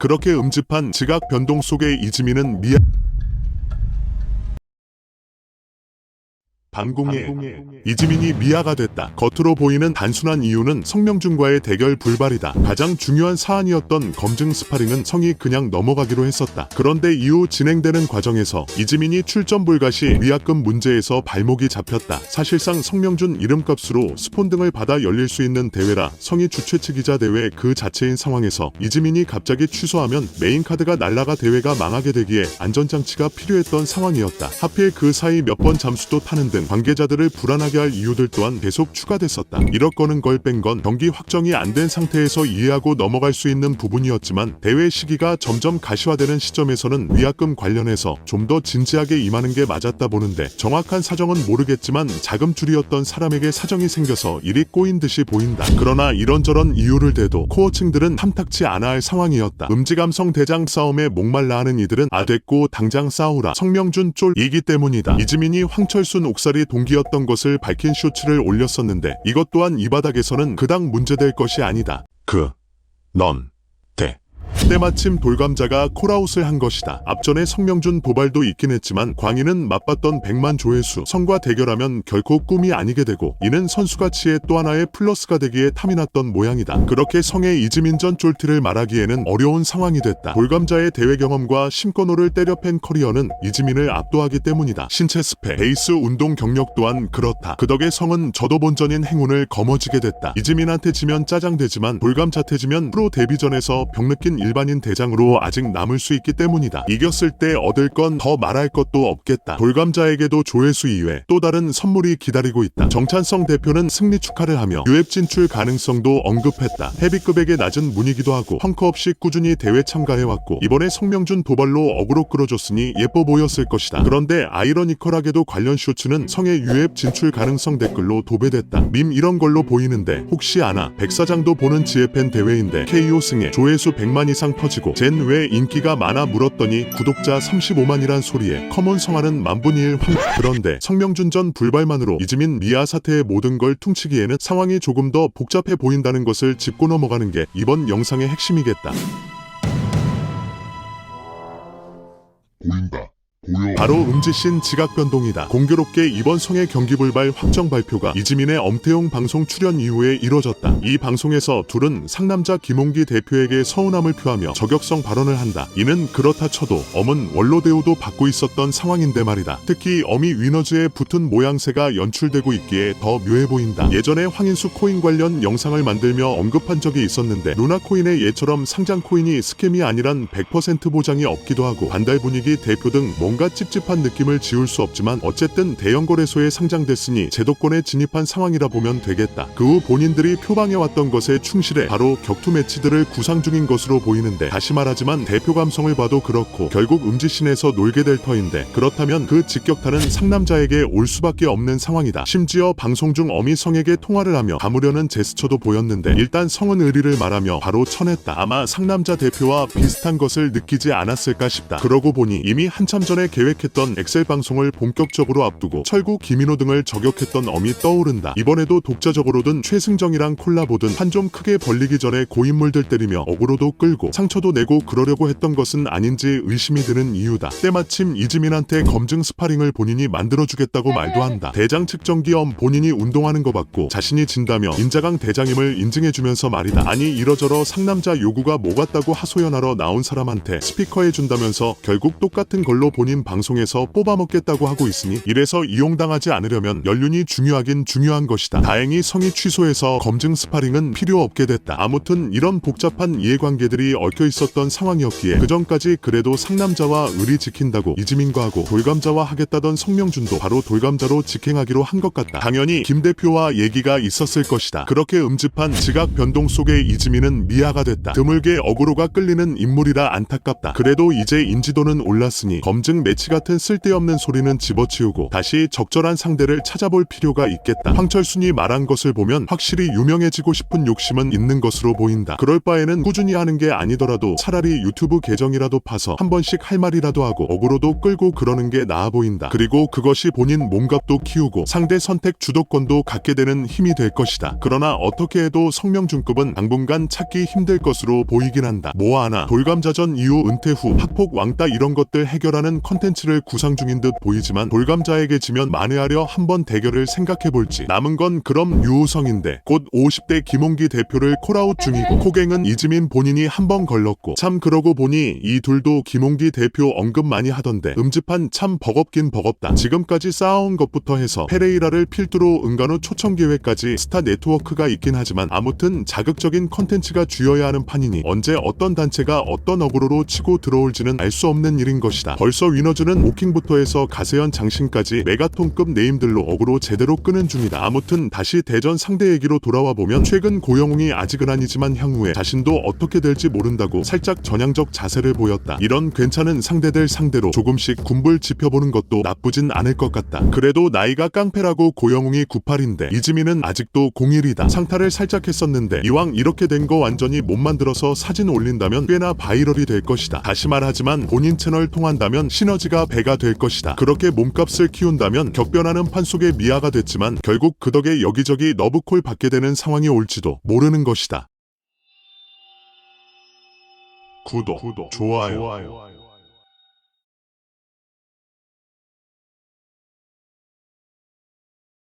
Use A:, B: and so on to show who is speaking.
A: 그렇게 음습한 지각 변동 속에 이지민은 방공에 이지민이 미아가 됐다. 겉으로 보이는 단순한 이유는 성명준과의 대결 불발이다. 가장 중요한 사안이었던 검증 스파링은 성이 그냥 넘어가기로 했었다. 그런데 이후 진행되는 과정에서 이지민이 출전 불가 시 위약금 문제에서 발목이 잡혔다. 사실상 성명준 이름값으로 스폰 등을 받아 열릴 수 있는 대회라 성이 주최 측이자 대회 그 자체인 상황에서 이지민이 갑자기 취소하면 메인 카드가 날라가 대회가 망하게 되기에 안전장치가 필요했던 상황이었다. 하필 그 사이 몇 번 잠수도 타는 등 관계자들을 불안하게 할 이유들 또한 계속 추가됐었다. 이렇거는 걸 뺀 건 경기 확정이 안 된 상태에서 이해하고 넘어갈 수 있는 부분이었지만 대회 시기가 점점 가시화되는 시점에서는 위약금 관련해서 좀 더 진지하게 임하는 게 맞았다 보는데 정확한 사정은 모르겠지만 자금줄이었던 사람에게 사정이 생겨서 일이 꼬인 듯이 보인다. 그러나 이런저런 이유를 대도 코어층들은 탐탁치 않아 할 상황이었다. 음지감성 대장 싸움에 목말라 하는 이들은 됐고 당장 싸우라. 성명준 쫄이기 때문이다. 이지민이 황철순 옥살이 동기였던 것을 밝힌 쇼츠를 올렸었는데 이것 또한 이 바닥에서는 그닥 문제될 것이 아니다. 때마침 돌감자가 콜아웃을 한 것이다. 앞전에 성명준 도발도 있긴 했지만 광희는 맛봤던 100만 조회수, 성과 대결하면 결코 꿈이 아니게 되고 이는 선수 가치의 또 하나의 플러스가 되기에 탐이 났던 모양이다. 그렇게 성의 이지민전 쫄티를 말하기에는 어려운 상황이 됐다. 돌감자의 대회 경험과 심건호를 때려 팬 커리어는 이지민을 압도하기 때문이다. 신체 스펙, 베이스 운동 경력 또한 그렇다. 그 덕에 성은 저도 본전인 행운을 거머쥐게 됐다. 이지민한테 지면 짜장되지만 돌감자한테 지면 프로 데뷔전에서 병 느낀 일반인 대장으로 아직 남을 수 있기 때문이다. 이겼을 때 얻을 건 더 말할 것도 없겠다. 돌감자에게도 조회수 이외 또 다른 선물이 기다리고 있다. 정찬성 대표는 승리 축하를 하며 유앱 진출 가능성도 언급했다. 헤비급에게 낮은 문이기도 하고 펑크 없이 꾸준히 대회 참가해왔고 이번에 성명준 도발로 어그로 끌어줬으니 예뻐 보였을 것이다. 그런데 아이러니컬하게도 관련 쇼츠는 성의 유앱 진출 가능성 댓글로 도배됐다. 밈 이런 걸로 보이는데 혹시 아나 백사장도 보는 지혜팬 대회인데 KO 승에 조회수 100만 이상 터지고 젠 왜 인기가 많아 물었더니 구독자 35만이란 소리에 커먼 성하는 만분의 1 그런데 성명준전 불발만으로 이지민 미아 사태의 모든 걸 퉁치기에는 상황이 조금 더 복잡해 보인다는 것을 짚고 넘어가는 게 이번 영상의 핵심이겠다. 바로 음지신 지각 변동이다. 공교롭게 이번 성의 경기 불발 확정 발표가 이지민의 엄태용 방송 출연 이후에 이뤄졌다. 이 방송에서 둘은 상남자 김홍기 대표에게 서운함을 표하며 저격성 발언을 한다. 이는 그렇다 쳐도 엄은 원로 대우도 받고 있었던 상황인데 말이다. 특히 어미 위너즈에 붙은 모양새가 연출되고 있기에 더 묘해 보인다. 예전에 황인수 코인 관련 영상을 만들며 언급한 적이 있었는데 루나 코인의 예처럼 상장 코인이 스캠이 아니란 100% 보장이 없기도 하고 반달 분위기 대표 등 뭔가 찝찝한 느낌을 지울 수 없지만 어쨌든 대형 거래소에 상장됐으니 제도권에 진입한 상황이라 보면 되겠다. 그 후 본인들이 표방해왔던 것에 충실해 바로 격투 매치들을 구상 중인 것으로 보이는데 다시 말하지만 대표 감성을 봐도 그렇고 결국 음지신에서 놀게 될 터인데 그렇다면 그 직격탄은 상남자에게 올 수밖에 없는 상황이다. 심지어 방송 중 어미 성에게 통화를 하며 감으려는 제스처도 보였는데 일단 성은 의리를 말하며 바로 쳐냈다. 아마 상남자 대표와 비슷한 것을 느끼지 않았을까 싶다. 그러고 보니 이미 한참 전에 계획했던 엑셀 방송을 본격적으로 앞두고 철구 김인호 등을 저격했던 엄이 떠오른다. 이번에도 독자적으로든 최승정이랑 콜라보든 한 좀 크게 벌리기 전에 고인물들 때리며 어그로도 끌고 상처도 내고 그러려고 했던 것은 아닌지 의심이 드는 이유다. 때마침 이지민한테 검증 스파링을 본인이 만들어주겠다고 말도 한다. 대장 측정기 엄 본인이 운동하는 거 봤고 자신이 진다며 인자강 대장임을 인증해주면서 말이다. 아니 이러저러 상남자 요구가 뭐 같다고 하소연하러 나온 사람한테 스피커해준다면서 결국 똑같은 걸로 본인 방송에서 뽑아먹겠다고 하고 있으니 이래서 이용당하지 않으려면 연륜이 중요하긴 중요한 것이다. 다행히 성이 취소해서 검증 스파링은 필요 없게 됐다. 아무튼 이런 복잡한 이해관계들이 얽혀 있었던 상황이었기에 그전까지 그래도 상남자와 의리 지킨다고 이지민과 하고 돌감자와 하겠다던 성명준도 바로 돌감자로 직행하기로 한 것 같다. 당연히 김 대표와 얘기가 있었을 것이다. 그렇게 음습한 지각 변동 속에 이지민은 미아가 됐다. 드물게 어그로가 끌리는 인물이라 안타깝다. 그래도 이제 인지도는 올랐으니 검증 그냥 매치 같은 쓸데없는 소리는 집어치우고 다시 적절한 상대를 찾아볼 필요가 있겠다. 황철순이 말한 것을 보면 확실히 유명해지고 싶은 욕심은 있는 것으로 보인다. 그럴 바에는 꾸준히 하는 게 아니더라도 차라리 유튜브 계정이라도 파서 한 번씩 할 말이라도 하고 어그로도 끌고 그러는 게 나아 보인다. 그리고 그것이 본인 몸값도 키우고 상대 선택 주도권도 갖게 되는 힘이 될 것이다. 그러나 어떻게 해도 성명준급은 당분간 찾기 힘들 것으로 보이긴 한다. 뭐하나 돌감자전 이후 은퇴 후 학폭 왕따 이런 것들 해결하는 컨텐츠를 구상 중인 듯 보이지만 돌감자에게 지면 만회하려 한번 대결을 생각해볼지. 남은 건 그럼 유우성인데 곧 50대 김홍기 대표를 콜아웃 중이고 코갱은 이지민 본인이 한 번 걸렀고 참 그러고 보니 이 둘도 김홍기 대표 언급 많이 하던데 음집한 참 버겁긴 버겁다. 지금까지 쌓아온 것부터 해서 페레이라를 필두로 은간우 초청 기회까지 스타 네트워크가 있긴 하지만 아무튼 자극적인 컨텐츠가 쥐어야 하는 판이니 언제 어떤 단체가 어떤 어그로로 치고 들어올지는 알 수 없는 일인 것이다. 벌써 위너즈는 오킹부터 해서 가세현 장신까지 메가톤급 네임들로 어그로 제대로 끄는 중이다. 아무튼 다시 대전 상대 얘기로 돌아와 보면 최근 고영웅이 아직은 아니지만 향후에 자신도 어떻게 될지 모른다고 살짝 전향적 자세를 보였다. 이런 괜찮은 상대들 상대로 조금씩 군불 지펴보는 것도 나쁘진 않을 것 같다. 그래도 나이가 깡패라고 고영웅이 98인데 이지민은 아직도 01이다. 상타를 살짝 했었는데 이왕 이렇게 된 거 완전히 못 만들어서 사진 올린다면 꽤나 바이럴이 될 것이다. 다시 말하지만 본인 채널 통한다면 시너지가 배가 될 것이다. 그렇게 몸값을 키운다면 격변하는 판 속에 미아가 됐지만 결국 그 덕에 여기저기 러브콜 받게 되는 상황이 올지도 모르는 것이다. 구독, 좋아요.